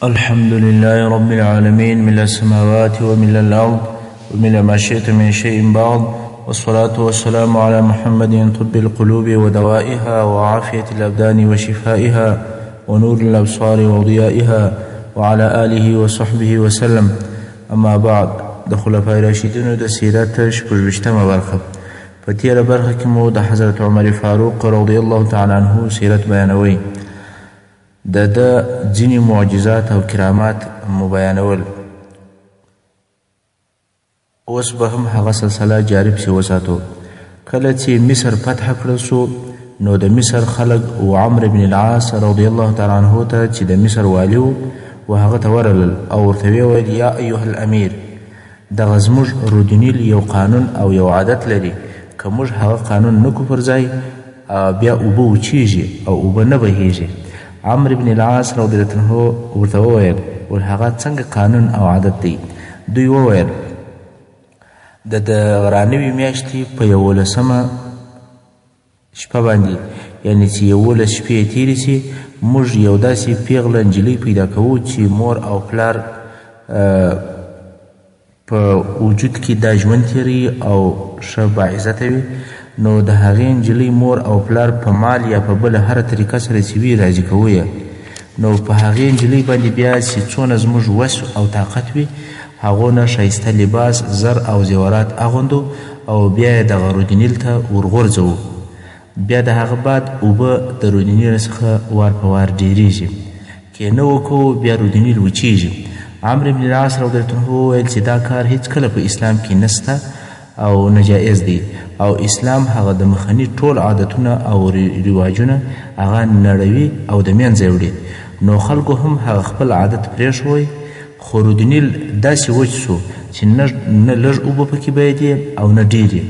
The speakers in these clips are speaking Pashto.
الحمد لله رب العالمين، من السماوات ومن الأرض ومن ما شئت من شيء بعد، والصلاة والسلام على محمد طب القلوب ودوائها وعافية الأبدان وشفائها ونور الأبصار وضيائها وعلى آله وصحبه وسلم. أما بعد، د خلفای راشدینو د سیرت شپږویشتمه برخه. په تېره برخه کې مو د حضرت عمر فاروق رضی الله تعالی عنه سیرت بیانوي. د ځینې معجزات او کرامات مو بیانول. اوس به هم هغه سلسله جاري پسې وساتو. کله چې مصر فتح کړل سو، نو د مصر خلق و عمرو بن العاص رضی الله تعالی عنه ته چې د مصر والي و هغه ته ورغلل او ورته ویې ویل: یا ایها الامیر، دغه زموږ رودنیل یو قانون او یو عادت لري، که موږ هغه قانون نه کړو پر ځای، بیا اوبه وچیږي او اوبه نه بهیږي. عمرو بن العاص رضی الله عنه ورته وویل: هغه څنګه قانون او عادت دی؟ دوی وویل: د غرانوي میاشتې په 11مه شپه باندې، یعنې چې 11 شپې تېرې سي، موږ یو داسې پیغله نجلۍ پیدا کوو چې مور او پلار په وجود کې دا ژوند تېروي او ښه باعزته وي. نو د هغې نجلۍ مور او پلار په مال یا په بله هره طریقه سره چې وي راضي کوو یې. نو په هغې نجلۍ باندې بیا چې څونه زموږ وس او طاقت وي، هغونه ښایسته لباس، زر او زیورات اغوندو او بیا یې دغه رودنیل ته ورغورځوو. بیا د هغه بعد اوبه د رودنیل څخه وار په وار ډېرېږي. که نه وکړو، بیا رودنیل وچیږي. عمرو بن العاص رضی الله عنه وویل چې دا کار هیڅکله په اسلام کې نسته او ناجایز دی، او اسلام هغه د مخني ټول عادتونه او رواجونه هغه نړوي او د منځه وړي. نو خلکو هم هغه خپل عادت پرېښوی، خو رودنیل داسې وچ سو چې نه لږ اوبه پکې بهیدې او نه ډېرې.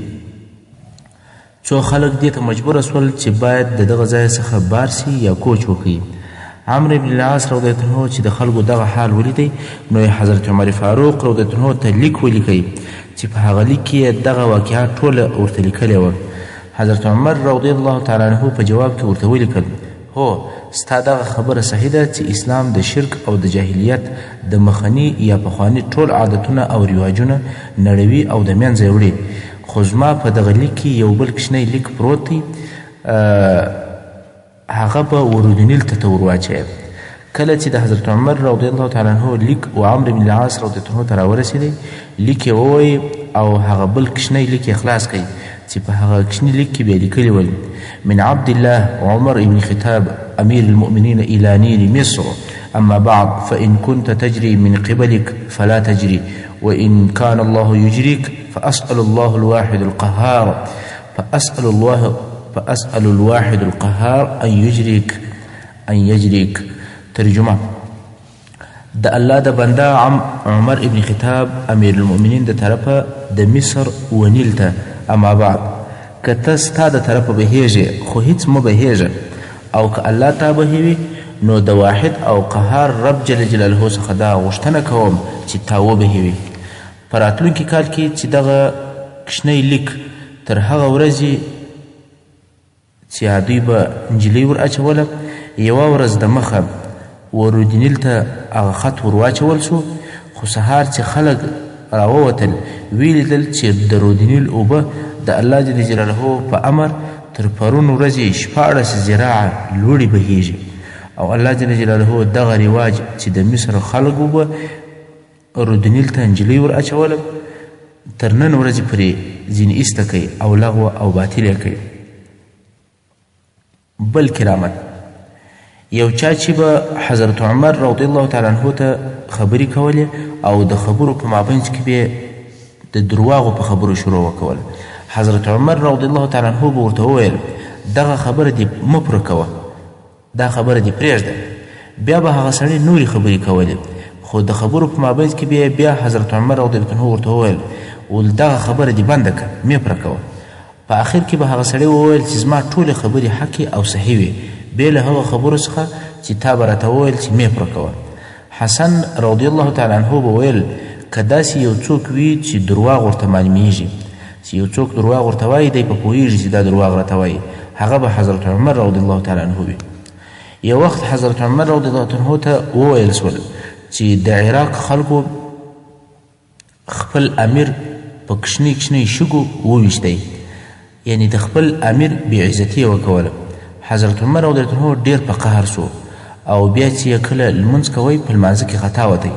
څو خلک دې ته مجبوره سول چې باید د دغه ځای څخه بار سي یا کوچ وکړي. عمرو بن العاص رضی الله عنه چې د خلکو دغه حال ولیدی، نو حضرت عمر فاروق رضی الله عنه ته لیک ولیکئ چې په هغه لیک کې دغه واقعه ټوله ورته لیکلې وه. حضرت عمر رضی الله تعالی عنه په جواب کې ورته ولیکل: هو، ستا دغه خبره صحیح ده چې اسلام د شرک او د جاهلیت د مخني یا پخواني ټول عادتونه او رواجونه نړوي او د منځه وړي. خو زما په دغه لیک کې یو بل کوچنی لیک پروت دی، هغه به رودنیل ته ور واچوې. کله چې د حضرت عمر رضی الله تعالی عنه لیک و عمرو بن العاص رضی الله عنه ته راورسېدی، لیک یې ووایي او هغه بل کوچنی لیک یې خلاص کړئ چې په هغه کوچني لیک کې به یې لیکلي ول: من عبد الله عمر بن الخطاب امير المؤمنين الى نيل مصر، اما بعد فان كنت تجري من قبلك فلا تجري، وان كان الله يجريك فاسال الله الواحد القهار فاسال الواحد القهار ان يجريك. ترجمه: د الله د بنده عمر ابن خطاب امیر المؤمنین د طرفه د مصر و نیل ته، اما بعد، که ته ستا د طرفه بهیږې خو هیڅ مه بهیږه، او که الله تا بهوي، نو د واحد او قهار رب جل جلاله څخه دا غوښتنه کوم چې تا وبهوي. په راتلونکي کال کې چې دغه کوچنی لیک تر هغه ورځې چې دوی به نجلۍ ور اچوله، یوه ورځ د مخه رودنیل ته هغه خط ور واچول سو. خو سهار چې خلک راووتل، ویلیدل چې د رودنیل اوبه د الله جل جلاله په امر تر پرون ورځې 14 ذراعه لوړې بهیږي، او الله جل جلاله دغه رواج چې د مصر خلکو به رودنیل ته نجلۍ ور اچوله، تر نن ورځې پورې ځینې ایسته کوي او لغوه او باطل یې کوي. بل کرامت: یو چا چې به حضرت عمر رضی الله تعالی عنه ته خبرې کولې او د خبرو په مابینځ کې به د درواغو په خبرو شروع وکول، حضرت عمر رضی الله تعالی عنه به ورته وویل: دغه خبره دې مه پوره کوه، دا خبره دې پرېږده. بیا به هغه سړی نورې خبرې کولې، خو د خبرو په مابینځ کې بیا حضرت عمر رضی الله عنه ورته وویل: دغه خبره دې بنده کړه، مې پوره کوه. په آخر کې به هغه سړی وویل چې زما ټولې خبرې حقې او صحیح وي، بې له هغه خبرو څخه چې تا به راته وویل چې مې پوره کوه. حسن رضی الله تعالی عنه به ویل: که داسې یو څوک وي چې درواغ ورته معلومیږي، چې یو څوک درواغ ورته وایي، دی به پوهېږي چې دا درواغ راته وایي، هغه به حضرت عمر رضی الله تعالی عنه وي. یو وخت حضرت عمر رضی الله عنه ته وویل سول چې د عراق خلکو خپل امیر په کشنۍ کشنۍ شګو وویشتی، یعنی د خپل امیر بېعزتي یې وکوله. حضرت عمر رضی الله عنه ډېر په قهر سو او بیا چې یې کله لمونځ کوی په لمانځه کې خطا وتی.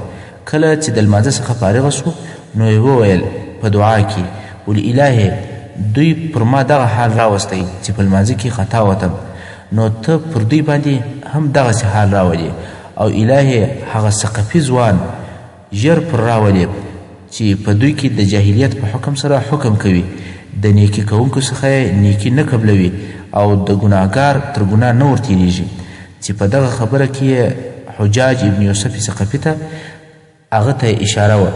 کله چې د لمانځه څخه فارغه سو نو یې وویل په دعا کې ول الهې دوی پر ما دغه حال راوستی چې په لمانځه کې خطا وتم، نو ته پر دوی باندې هم دغسې حال راولې او الهې هغه ثقفي ځوان ژر پر راولې چې په دوی کې د جاهلیت په حکم سره حکم کوي، د نیکي کوونکو څخه یې نیکي نه قبلوي او د ګناهګار تر ګناه نه ورتېرېږي. چې په دغه خبره کې حجاج ابن یوسف ثقفي ته هغه ته اشاره وه.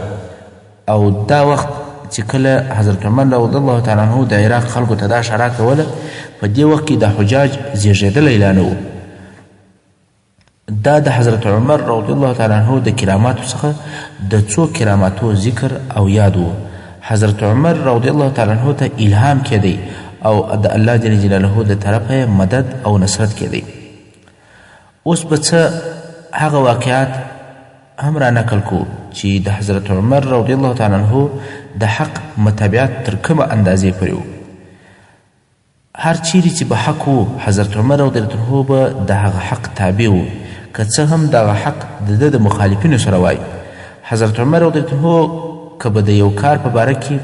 او دا وخت چې کله حضرت عمر رضی الله تعالی عنه د عراق خلکو ته دا اشاره کوله، په دې وخت کې د حجاج زیږېدلی لا نه و. دا د حضرت عمر رضی الله تعالی عنه د کراماتو څخه د څو کراماتو ذکر او یاد و. حضرت عمر رضی الله تعالی عنه ته الهام کېدی او د الله جل جلاله د طرفه مدد او نصرت کېدی. اوس به څه هغه واقعات هم را نقل کو چې د حضرت عمر رضی الله تعالی عنه د حق متابعت تر کومه اندازې پورې و. هر چیرې چې به حق و حضرت عمر رضی الله عنه به د هغه حق تابع و، که څه هم دغه حق د ده د مخالفینو سره وای. حضرت عمر رضی الله عنه که به د یو کار په باره کې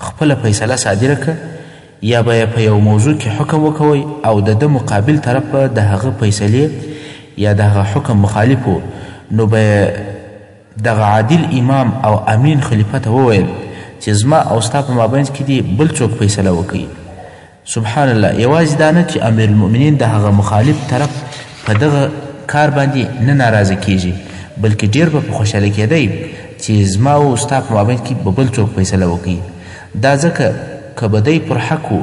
خپله فیصله صادره که یا به په یو موضوع کې حکم وکوی او د ده مقابل طرف به د هغه فیصلې یا د هغه حکم مخالف و، نو به دغه عادل امام او امین خلیفه ته وویل چې زما او ستا په مابینځ کې دې بل څوک فیصله وکوي. سبحان الله، یوازې دا نه چې امیر المؤمنین د هغه مخالف طرف په دغه کار باندې نه ناراضه کیږي، بلکې ډېر به په خوشحاله کېدی چې زما او ستا په مابینځ کې به بل څوک فیصله وکوي. دا ځکه که به دی پر حق و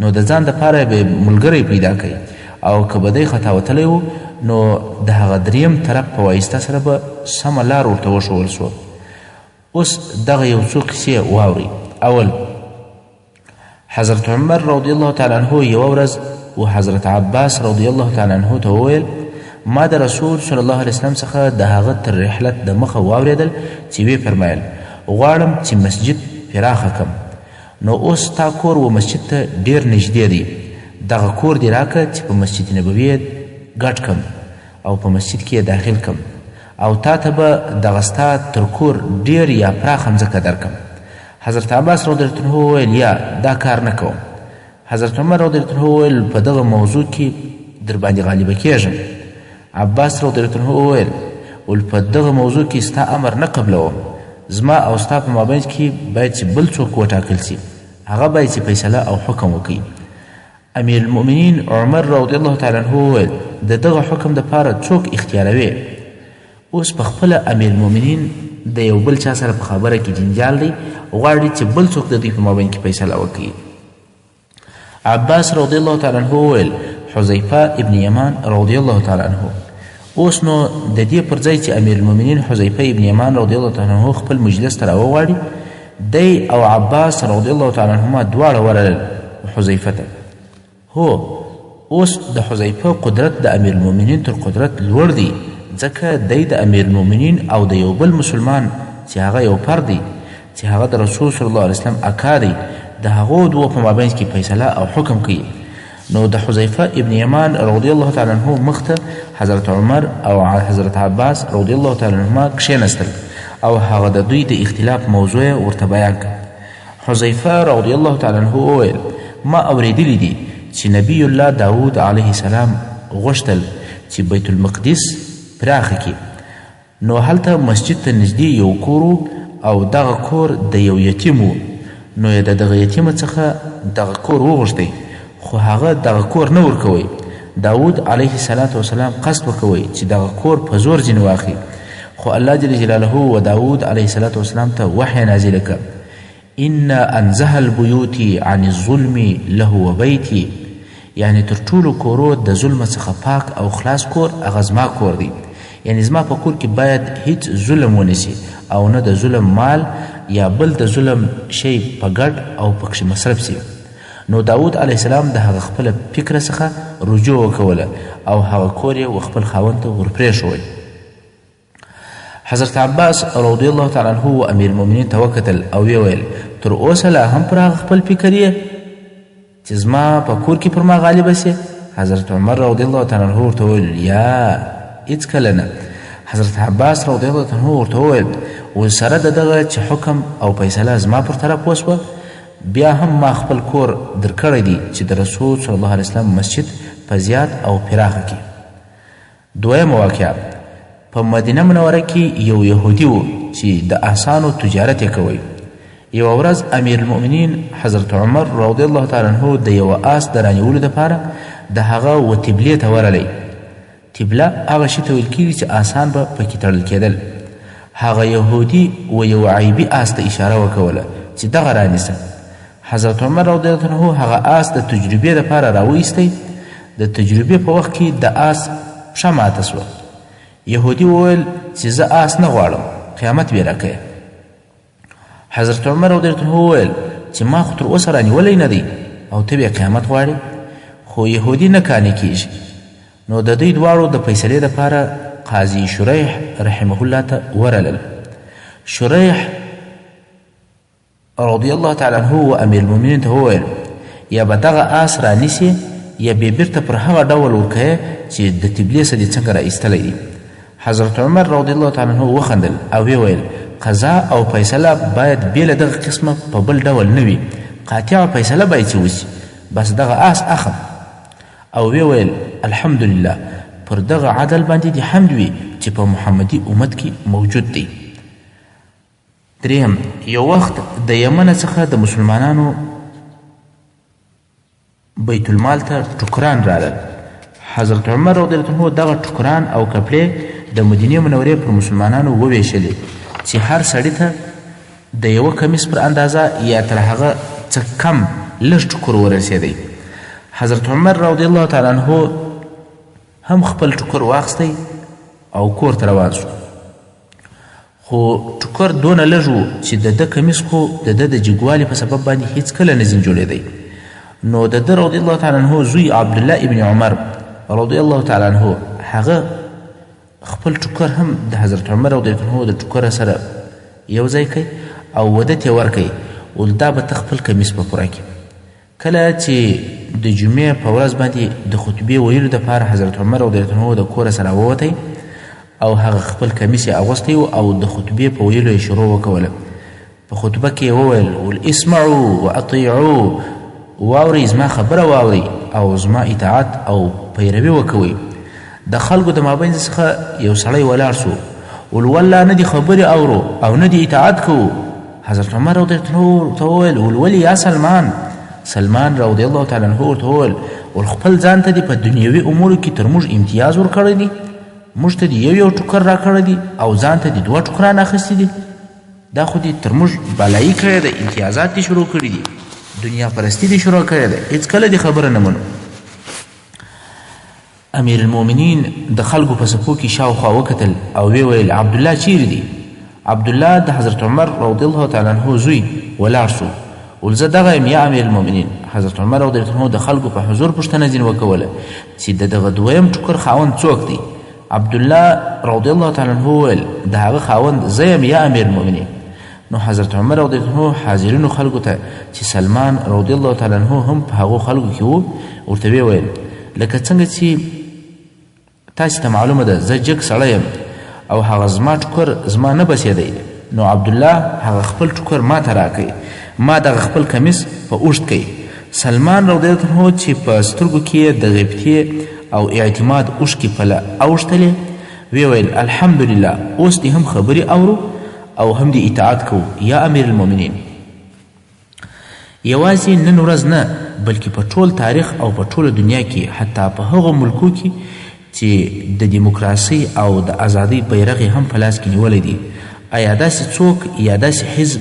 نو د ځان دپاره به ملګری پیدا کوي، او که به دی خطا وتلی و نو د هغه دریم طرف په واسطه سره به سمه لار ورته وښول سوه. اوس دغه یو څو قصې واورئ. اول، حضرت عمر رضی الله تعالی عنه یوه ورځ و حضرت عباس رضی الله تعالی عنه ته وویل ما د رسول صلی الله علیه وسلم څخه د هغه تر رحلت د مخه واورېدل چې ویې فرمایل غواړم چې مسجد پراخه کم، نو اوس تا کور و مسجد ته ډېر نږدې دی، دغه کور دې راکړه چې په مسجد نبوي ګډ کم او په مسجد کې داخل کم، او تا ته به دغه ستا تر کور ډېر یا پراخه مځکه درکم. حضرت عباس رضی الله عنه وویل یا دا کار نه کوم. حضرت عمر رضی الله عنه وویل په دغه موضوع کې در باندې غالبه کېږم. عباس رضی الله عنه وویل په دغه موضوع کې ستا امر نه قبلوم، زما او ستا په مابینځ کې باید چې بل څوک وټاکل سي، هغه باید چې فیصله او حکم وکړي. امیر المؤمنین عمر رضی الله تعالی عنه وویل د دغه حکم دپاره څوک اختیاروي؟ اوس په خپله امیر المؤمنین د یو بل چا سره په خبره کې جنجال دی، غواړي چې بل څوک د دوی په مابین کې فیصله وکړي. عباس رضی الله تعالی عنه وویل حذیفه ابن یمان رضی الله تعالی عنه. اوس نو د دې پر ځای چې امیر المؤمنین حذیفه ابن یمان رضی الله تعالی عنه خپل مجلس ته راوغواړي، دی او عباس رضی الله تعالی عنهما دواړه ورغلل حذیفه ته. هو، اوس د حذیفه قدرت د امیر المؤمنین تر قدرت لوړ دی، ځکه دی د امیر المؤمنین او د یو بل مسلمان چې هغه یو فرد دی چې هغه د رسول صلی الله علیه وسلم اکا دی، د هغو دوو په مابینځ کې فیصله او حکم کوي. نو د حذیفه ابن یمان رضی الله تعالی عنه مخ ته حضرت عمر او حضرت عباس رضی الله تعالی عنهما کښېنستل او هغه د دوی د اختلاف موضوع یې ورته بیان کړه. حذیفه رضی الله تعالی عنه وویل ما اورېدلی دي چې نبی الله داود علیه السلام غوښتل چې بیت المقدس پراخه کړي، نو هلته مسجد ته نږدې یو کور او دغه کور د یو یتیم و، نو یې د دغه یتیمه څخه دغه کور وغوښتی، خو هغه دغه کور نه ورکوی. داود علیه السلام قصد وکوی چې دغه کور په زور ځینې واخلي، خو الله جل جلاله و داود علیه السلام ته وحی نازله کړه ان انزه البیوت عن الظلم له وبیتی، یعنی تر ټولو کورو د ظلم څخه پاک او خلاص کور هغه زما کور دی، یعنی زما په کور کې باید هیڅ ظلم ونشي او نه د ظلم مال یا بل د ظلم شی په ګډ او پکښې مصرف سي. نو داود علیه السلام د هغه خپله فکره څخه رجوع وکوله او هغه کور یې خپل خاوند ته ورپرېښوی. حضرت عباس رضی الله تعالی عنه و امیر المؤمنین ته وکتل او ویې ویل تر اوسه لا هم پر هغه خپل فکر یې چې زما په کور کې پر ما غالبه سې؟ حضرت عمر رضی الله تعالی عنه ورته وویل یا هېڅکله نه. حضرت عباس رضی الله تعالی عنه ورته وویل و سره د دغه چې حکم او فیصله زما پر طرف وسوه بیا هم ما خپل کور درکړی دی چې د رسول صلی الله علیه وسلم مسجد په زیات او پراخه کې. دویمه واقعه په مدینه منوره کې یو یهودي و چې د اسانو تجارت یې کوی. یوه ورځ امیر المؤمنین حضرت عمر رضی الله تعالی عنه د یوه آس د رانیولو دپاره د هغه و تبلې ته ورلی. تبله هغه شي ته ویل کېږي چې آسان به پکې تړل کېدل. هغه یهودي و یو عیبي آس ته اشاره وکوله چې دغه رانیسه. حضرت عمر رضی الله عنه هغه آس د تجربې دپاره راوایستی. د تجربې په وخت کې د آس پښه ماته سوه. یهودي وویل چې زه آس نه غواړم، قیامت بې راکوې. حضرت عمر رضی الله عنه وویل چې ما خو تر اوسه رانیولی نه دی او ته بیا قیامت غواړې؟ خو یهودي نه قانع کېږي. نو د دوی دواړو د فیصلې دپاره قاضي شریح رحمه الله ته ورلل. شریح رضی الله تعالی عنه و امیر المؤمنین ته وویل یا به دغه آس رانیسې یا بیا بیرته پر هغه ډول ورکوې چې د طبلې څه دې څنګه راایستلی دي. حضرت عمر رضی الله تعالی عنه وخندل او ویې ویل قضا او فیصله باید بې له دغه قسمه په بل ډول نه وي. قاطعه فیصله باید چې وشي. بس دغه آس اخم. او ویې ویل الحمدلله پر دغه عدل باندې دې حمد وي چې په محمدي امت کې موجود دی. دریم یو وخت د یمن څخه د مسلمانانو بیت المال ته ټوکران رالل. حضرت عمر رضی الله عنه دغه ټوکران او کپړې د مدینې منورې پر مسلمانانو وویشلې چې هر سړي ته د یوه کمیس پر اندازه یا تر هغه څه کم لږ ټوکر ورسېدی. حضرت عمر رضی الله تعالی عنه هم خپل ټوکر واخیستی او کور ته روان شو. خو ټوکر دونه لږ و چې د ده کمیس خو د ده د جګوالي په سبب باندې هیڅکله نه ځین جوړېدی. نو د ده رضی الله تعالی عنه زوی عبدالله ابن عمر رضی الله تعالی عنه هغه خپل ټوکر هم د حضرت عمر رضی الله عنه د ټوکر سره یو ځای کوي او ودت یې ورکوي ول دا به ته خپل کمیس په پوره کړي. کله چې د جمعې په ورځ باندې د خطبې ویلو دپاره حضرت عمر رضی الله عنه د کوره سره ووتی او هغه خپل کمیس یې اغوستی او د خطبې په ویلو یې شروع وکوله. په خطبه کې یې وویل ول اسمعوا واطیعوا، واورئ زما خبره واورئ او زما اطاعت او پیروي وکوئ. د خلکو د مابین څخه یو سړی ولاړ سو ول والله نه دي خبرې اورو او نه دي اطاعت کوو. حضرت عمر رضی الله عنه ورته وویل ول ولې یا سلمان؟ سلمان رضی الله تعالی عنه ورته وویل ول خپل ځان ته دې په دنیوي امورو کې تر موږ امتیاز ورکړی دی. موږ ته دې یو ټوکر راکړی دی او ځان ته دې دوه ټوکران اخیستي دي. دا خو دې تر موږ بالایي کړی ده، امتیازات دې شروع کړي دي، دنیا پرستی دې شروع کړې ده، هېڅکله دې خبره نه منو. امیر المؤمنین د خلکو په صفو کې شاوخوا وکتل او ویې ویل عبدالله چیرې دی؟ عبدالله د حضرت عمر رضی الله تعالی عنه زوی ولاړ سو ول زه دغه یم یا امیر المؤمنین. حضرت عمر رضی الله عنه د خلکو په حضور پوښتنه ځینې وکوله چې د دغه دویم ټوکر خاوند څوک دی؟ عبدالله رضی الله تعالی عنه وویل د هغه خاوند زه یم یا امیر المؤمنین. نو حضرت عمر رضی الله عنه حاضرینو خلکو ته چې سلمان رضی الله تعالی عنه هم په هغو خلکو کې و ورته ویې ویل لکه څنګه چې تاسې ته معلومه ده زه جګ سړی یم او هغه زما ټوکر زما نه بسېدی. نو عبدالله هغه خپل ټوکر ما ته راکوي، ما دغه خپل کمیس په اوږد کوي. سلمان رضی الله عنه چې په سترګو کې د غیبتي او اعتماد اوښکې پله اوښتلې ویې ویل الحمدلله اوس دې هم خبرې اورو او هم دې اطاعت کوو یا امیر المؤمنین. یوازې نن ورځ نه بلکې په ټول تاریخ او په ټوله دنیا کې حتی په هغو ملکو کې چې د دیموکراسۍ او د ازادۍ بیرغ یې هم په لاس کې نیولی دی، آیا داسې څوک یا داسې حزب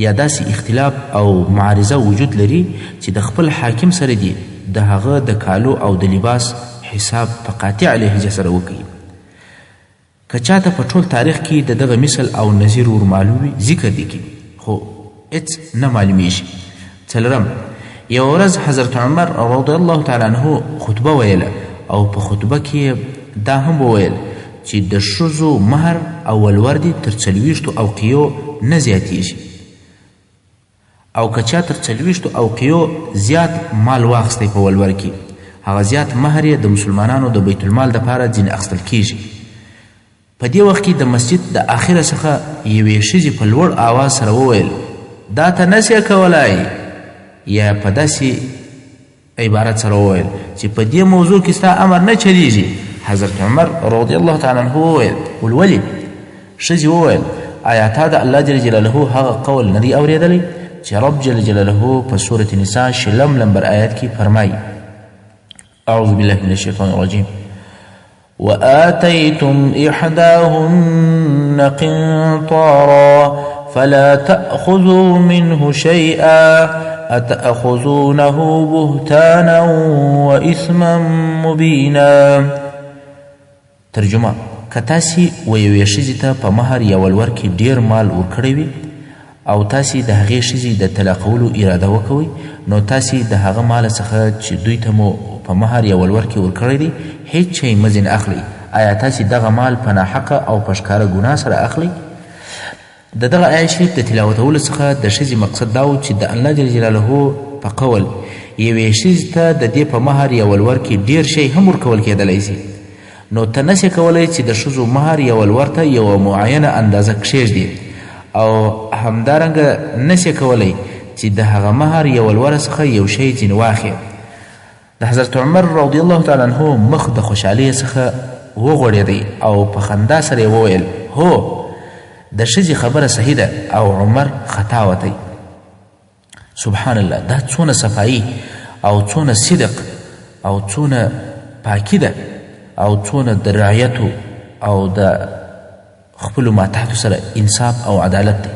یا داسې اختلاف او معارضه وجود لري چې د خپل حاکم سره دی د هغه د کالو او د لباس حساب په قاطع لهجه سره وکړي؟ که چاته په ټول تاریخ کې د دغه مثل او نظیر ور معلوم وي ذکر دې کړي، خو هېڅ نه معلومیږي. څلورم یوه ورځ حضرت عمر رضی الله تعالی عنه خطبه ویله او په خطبه کې دا هم وویل چې د ښځو مهر او ولور دي تر 40 اوقیو نه زیاتیږي او که چا تر 40 اوقیو زیات مال واخیستی په ولور کې هغه زیات مهر یې د مسلمانانو د بیت المال دپاره ځینې اخیستل کیږي. په دې وخت کې د مسجد د آخره څخه یوې ښځې په لوړ آواز سره وویل دا ته نسې کولای، یا په داسې عبارت سره وویل چې په دې موضوع کې ستا امر نه چلیږي. حضرت عمر رضی الله تعالی عنه وویل ولولې؟ ښځې وویل آیا تا د الله جل جلاله هغه قول نه دی اورېدلی چې رب جل جلاله په سورة نساء 20 نمبر آیات کې فرمایي اعوذ بالله من الشیطان الرجیم وآتيتم إحداهن قنطارا فلا تأخذوا منه شيئا أتأخذونه بهتانا وإثما مبينا. ترجمه: که تاسې و یوې ښځې ته په مهر یا ولور کې ډیر مال ورکړی وي او تاسې د هغې ښځې د طلاقولو اراده وکوئ نو تاسې د هغه مال څخه چې دوی ته مو په مهر یا ولور کې ورکړی دی هیڅ شی مه ځینې اخلئ. آیا تاسې دغه مال په ناحقه او په ښکاره ګناه سره اخلئ؟ د دغه آیت شریف د تلاوتولو څخه د ښځې مقصد دا و چې د الله جل جلاله په قول یوې ښځې ته د دې په مهر یا ولور کې ډیر شی هم ورکول کېدلی شي، نو ته نسې کولی چې د ښځو مهر یا ولور ته یوه معینه اندازه کښېږدي او همدارنګه نسې کولی چې د هغه مهر یا ولور څخه یو شی ځینې واخلې. د حضرت عمر رضی الله تعالی عنه مخ د خوشحالۍ څخه وغوړېدی او په خندا سره یې وویل هو د ښځې خبره صحیح ده او عمر خطا وتی. سبحان الله، دا څونه صفایي او څونه صدق او څونه پاکي ده او څونه د رعیتو او د خپلو ماتحتو سره انصاف او عدالت دی.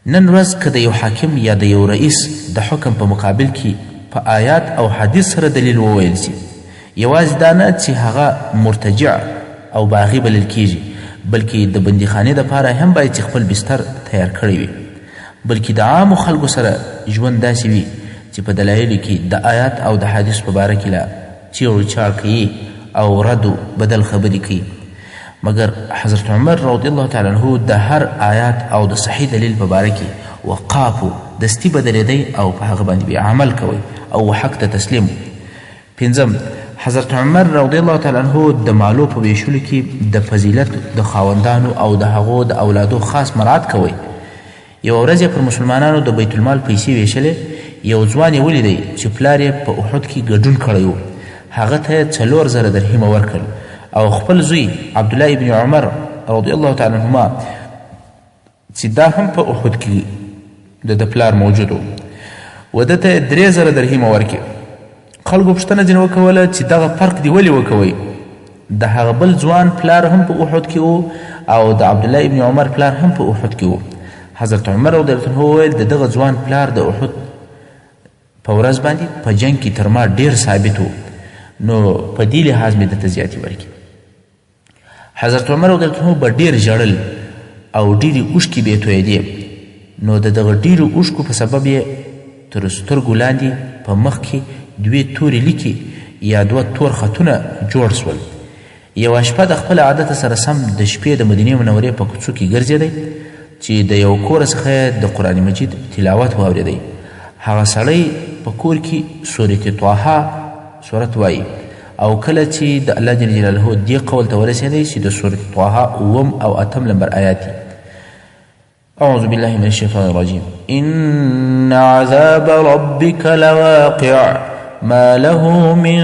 نن ورځ که د یو حاکم یا د یو رئیس د حکم په مقابل کې په آیات او حدیث سره دلیل وویل سي، یوازې دا نه چې هغه مرتجع او باغي بلل کیږي بلکې د بندیخانې دپاره هم باید چې خپل بستر تیار کړی وي، بلکې د عامو خلکو سره ژوند داسې وي چې په دلایلو کې د آیات او د حدیث په باره کې لا چیړو چاړ کوي او ردو بدل خبرې کوي. مګر حضرت عمر رضی الله تعالی عنه د هر آیات او د صحیح دلیل په باره کې وقاف و دستي بدلېدی او په هغه باندې بیا عمل کوئ او حق ته تسلیم. پنځم، حضرت عمر رضی الله تعالی عنه د مالو په ویشلو کې د فضیلت د خاوندانو او د هغو د اولادو خاص مراعات کوئ. یوه ورځ پر مسلمانانو د بیت المال پیسې ویشلې، یو ځوان یې ولیدی چې پلار یې په احد کې ګډون کړی و، هغه ته یې 4000 درهمه ورکړل او خپل زوی عبدالله ابن عمر رضی الله تعالی عنهما چې دا هم په احد کې د پلار موجود و ده ته 3000 درهمه ورکړي. خلکو پوښتنه ځینې وکوله چې دغه فرق دې ولې وکوئ؟ د هغه بل ځوان پلار هم په احد کې و او د عبدالله ابن عمر پلار هم په احد کې و. حضرت عمر رضی الله عنه وویل د دغه ځوان پلار د احد په ورځ باندې په جنګ کې تر ما ډیر ثابت و، نو په دې لحاظ مې درته زیاتې ورکړي. حضرت عمر رضی الله عنه به ډیر ژړل او ډیرې اوښکې به یې تویېدې، نو د دغه ډیرو اوښکو په سبب یې تر سترګو لاندې په مخ کې 2 تورې لیکې یا 2 تور خطونه جوړ سول. یوه شپه د خپل عادت سره سم د شپې د مدینې منورې په کوڅو کې ګرځېدی چې د یو کور څخه د قرآن مجید تلاوت واورېدی. هغه سړی په کور کې سورة طه سورت وایي او کله چې د الله جل جلاله دې قول ته ورسېدی چې د سورة طه 7 او 8 نمبر آیات أعوذ بالله من الشيطان الرجيم إن عذاب ربك لواقع ما له من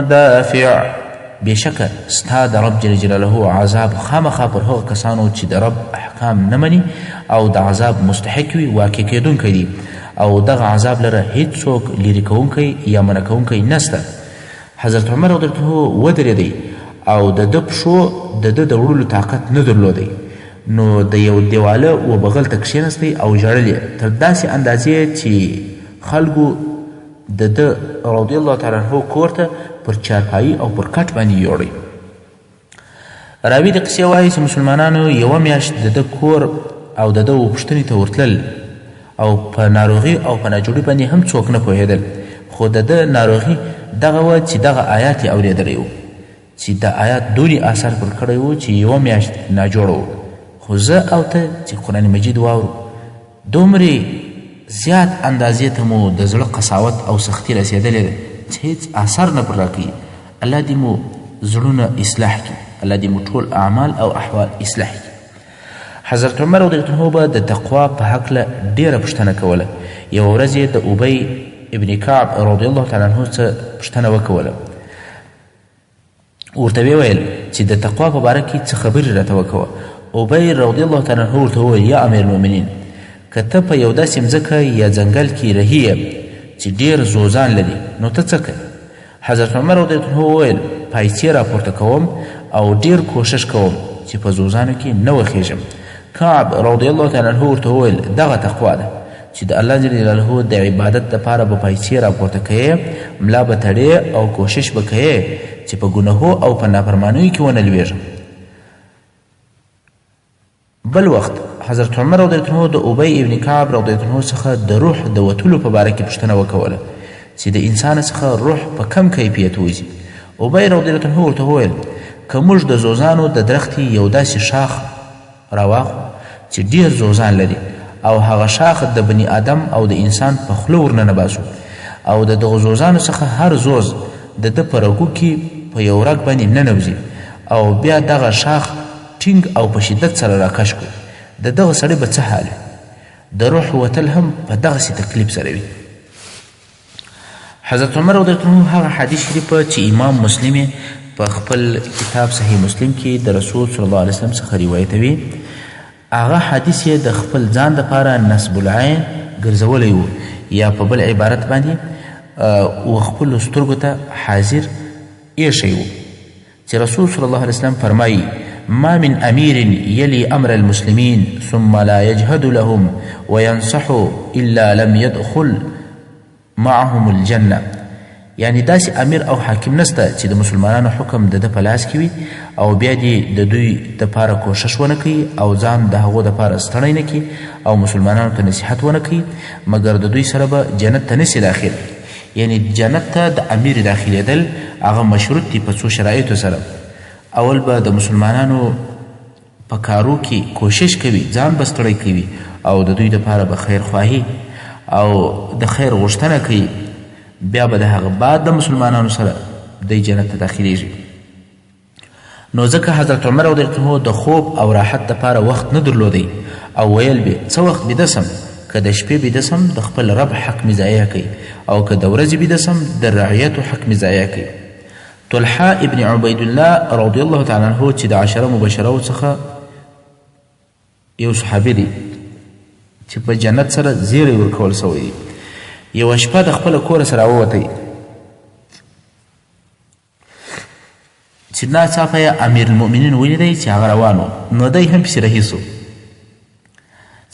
دافع. بشکه ستا د رب جل جلاله عذاب خامخا پر هغو کسانو چې د رب احکام نه مني او د عذاب مستحق وي واقع کیدونکی دي او دغه عذاب لره هیڅوک لرې کوونکی یا منع کوونکی نسته. حضرت عمر رضی الله عنه ودرېدی او د ده پښو د ده د وړلو طاقت نه درلودی، نو د یو دیواله و بغل ته کښېنستی او ژړل یې تر داسې اندازې چې خلکو د ده رضی الله تعالی عنه کور ته پر چارپایي او پر کټ باندې یوړی. راوي د قصې وایي چې مسلمانانو یوه میاشت د ده کور او د ده پوښتنې ته ورتلل او په ناروغي او په ناجوړي باندې هم څوک نه پوهېدل، خو د ده ناروغي دغه وه چې دغه آیات یې اورېدلی و چې د آیات دونې اثر پر کړی و چې یوه میاشت ناجوړه و. خو زه او ته چې قرآن مجید واورو دومرې زیات اندازې ته مو د زړه قساوت او سختي رسېدلې ده چې هیڅ اثر نه پر راکوي. الله دې مو زړونه اصلاح کړي، الله دې مو ټول اعمال او احوال اصلاح کړي. حضرت عمر رضی الله عنه به د تقوا په هکله ډېره پوښتنه کوله. یوه ورځ یې د ابی ابن کعب رضی الله تعالی عنه څه پوښتنه وکوله. ورته ویې ویل چې د تقوا په باره کې څه خبرې راته وکوه. ابی رضی الله تعالی عنه ورته وویل یا امیر المؤمنین، که ته په یو داسې مځکه یا ځنګل کې رهي یې چې ډېر زوزان لري نو ته څه کوې؟ حضرت عمر رضی الله عنه وویل پایڅې راپورته کوم او ډېر کوښښ کوم چې په زوزانو کې نه وخیږم. کعب رضی الله تعالی عنه ورته وویل دغه تقوا ده چې د الله جل جلاله د عبادت دپاره به پایڅې راپورته کوې، ملا به تړې او کوښښ به کوې چې په ګناهو او په نافرمانیو کې ونه لویږم. بل وخت حضرت عمر رضی الله عنه د ابی ابن کعب رضی الله عنه څخه د روح د وتلو په باره کې پوښتنه وکوله چې د انسان څخه روح په کم کیفیت وځي. ابی رضی الله عنه ورته وویل که موږ د زوزانو د درختې یو داسې شاخ راواخلو چې ډېر زوزان لري او هغه شاخ د بني آدم او د انسان په خوله ورننه باسو او د دغو زوزانو څخه هر زوز د ده په رګو کې په یو رګ باندې ننوځي او بیا دغه شاخ ټینګ او په شدت سره راکش کړو، د دغه سړي به څه حال وي؟ د روح وتل هم په دغسې تکلیف سره وي. حضرت عمر رضی الله عنه هغه حدیث شریفه چې امام مسلم په خپل کتاب صحیح مسلم کې د رسول صلی الله علیه وسلم څخه روایتوي، هغه حدیث یې د خپل ځان دپاره نصب العین ګرځولی و یا په بل عبارت باندې و خپلو سترګو ته حاضر ایښی و چې رسول صلی الله علیه وسلم فرمایي ما من امیر یلی امر المسلمین ثم لا یجهد لهم وینصح الا لم یدخل معهم الجنه. یعنی داسې امیر او حاکم نسته چې د مسلمانانو حکم د ده په لاس کې وي او بیا دې د دوی دپاره کوښښ ونه کوي او ځان د هغو دپاره ستړی نه کړي او مسلمانانو ته نصیحت ونه کوي مګر د دوی سره به جنت ته نسي داخل. یعنی جنت ته د امیر داخلېدل هغه مشروط دي په څو شرایطو سره. اول به د مسلمانانو په کارو کې کوښښ کوي، ځان به ستړی کوي او د دوی دپاره به خیرخواهي او د خیر غوښتنه کوي، بیا به د هغه بعد د مسلمانانو سره دی جنت ته داخلیږي. نو ځکه حضرت عمر رضی الله عنه د خوب او راحت دپاره وخت نه درلودی او ویل به څه وخت بیده سم، که د شپې بیده سم د خپل رب حق مې ضایع کوي او که د ورځې بیده سم د رعیتو حق مې ضایع کوي. طلحه ابن عبیدالله رضی الله تعالی عنه چې د عشره مبشرو څخه یو صحابي دی چې په جنت سره زیری ورکول سوی دی، یوه شپه د خپله کوره سره راووتی چې ناڅاپه یې امیر المؤمنین ولیدی چې هغه روان و، نو دی هم پسې رهي سو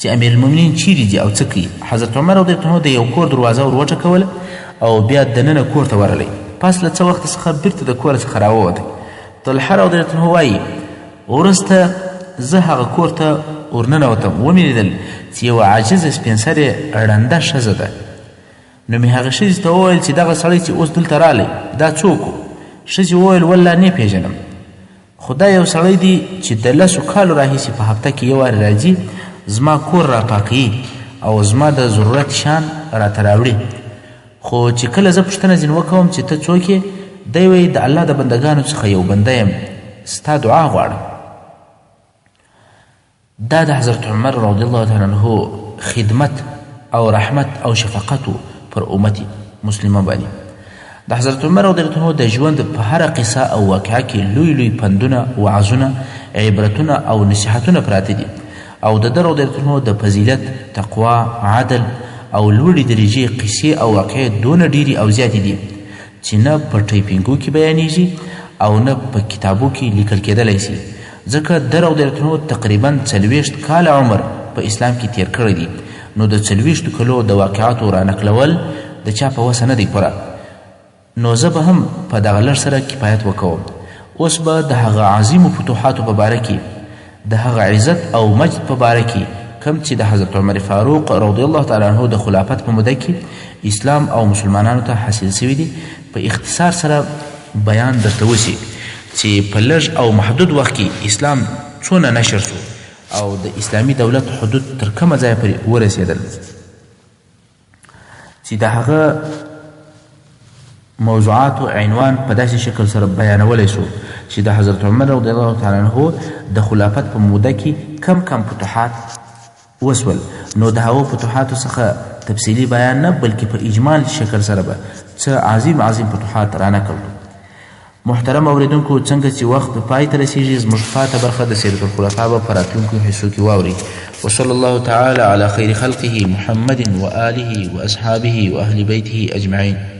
چې امیر المؤمنین چیرې ځي او څه کوي. حضرت عمر رضی الله عنه د یو کور دروازه ور وټکوله او بیا دننه کور ته ورغلی. پس له څه وخت څخه بیرته د کوره څخه راووتی. طلحه رضی الله عنه وایي وروسته زه هغه کور ته ورننوتم، ومې لیدل چې یوه عاجزه سپین سرې ړنده ښځه ده. نو مې هغه ښځې ته وویل چې دغه سړی چې اوس دلته رالی دا څوک و؟ ښځې وویل والله نه پېژنم، خو دا یو سړی دی چې د 10 کالو راهیسې په هفته کې یو وارې راځي، زما کور راپاکوي او زما د ضرورت شیان راته راوړي. خو چې کله زه پوښتنه ځینې وکوم چې ته څوک یې، دی وایي د الله د بندګانو څخه یو بنده یم، ستا دعا غواړم. دا د حضرت عمر رضی الله تعالی عنه خدمت او رحمت او شفقت پر امت مسلمه باندې. د حضرت عمر رضی الله عنه د ژوند په هره قصه او واقعه کې لوی لوی پندونه، وعظونه، عبرتونه او نصیحتونه پراته دي او د ده رضی الله عنه د فضیلت، تقوا، عدل او لوړې درجې قصې او واقعې دونه ډیرې او زیاتې دي چې نه په ټایپینګو کې بیانیږي او نه په کتابو کې لیکل کېدلی سي. ځکه ده رضی الله عنه تقریبا 40 کاله عمر په اسلام کې تیر کړی دی، نو د 40 کلو د واقعاتو رانقلول د چا په وسه نه دی پوره. نو زه به هم په دغه لږ سره کفایت وکوم. اوس به د هغه عظیمو فتوحاتو په باره کې، د هغه عزت او مجد په باره کې کم چې د حضرت عمر فاروق رضی الله تعالی عنه د خلافت په موده کې اسلام او مسلمانانو ته حاصل سوي دي په اختصار سره بیان درته وشي. چې په لږ او محدود وخت کې اسلام څونه نشر سو او د اسلامي دولت حدود تر کومه ځایه پورې ورسېدل چې د هغه موضوعاتو عنوان په داسې شکل سره بیانولی سو چې د حضرت عمر رضی الله تعالی عنه د خلافت په موده کې کم فتوحات وسول نو د هغو فتوحاتو څخه تفصیلي بیان نه بلکې په اجمال شکل سره به څه عظیم فتوحات رانقل. محترم اوریدونکو څنګه چې وخت په پای ته رسیږي زموږ پاته برخه د سیرة الخلفاء به په راتلونکو حصو کې واوري. وصلى الله تعالى على خير خلقه محمد وآله وأصحابه وأهل بيته أجمعين.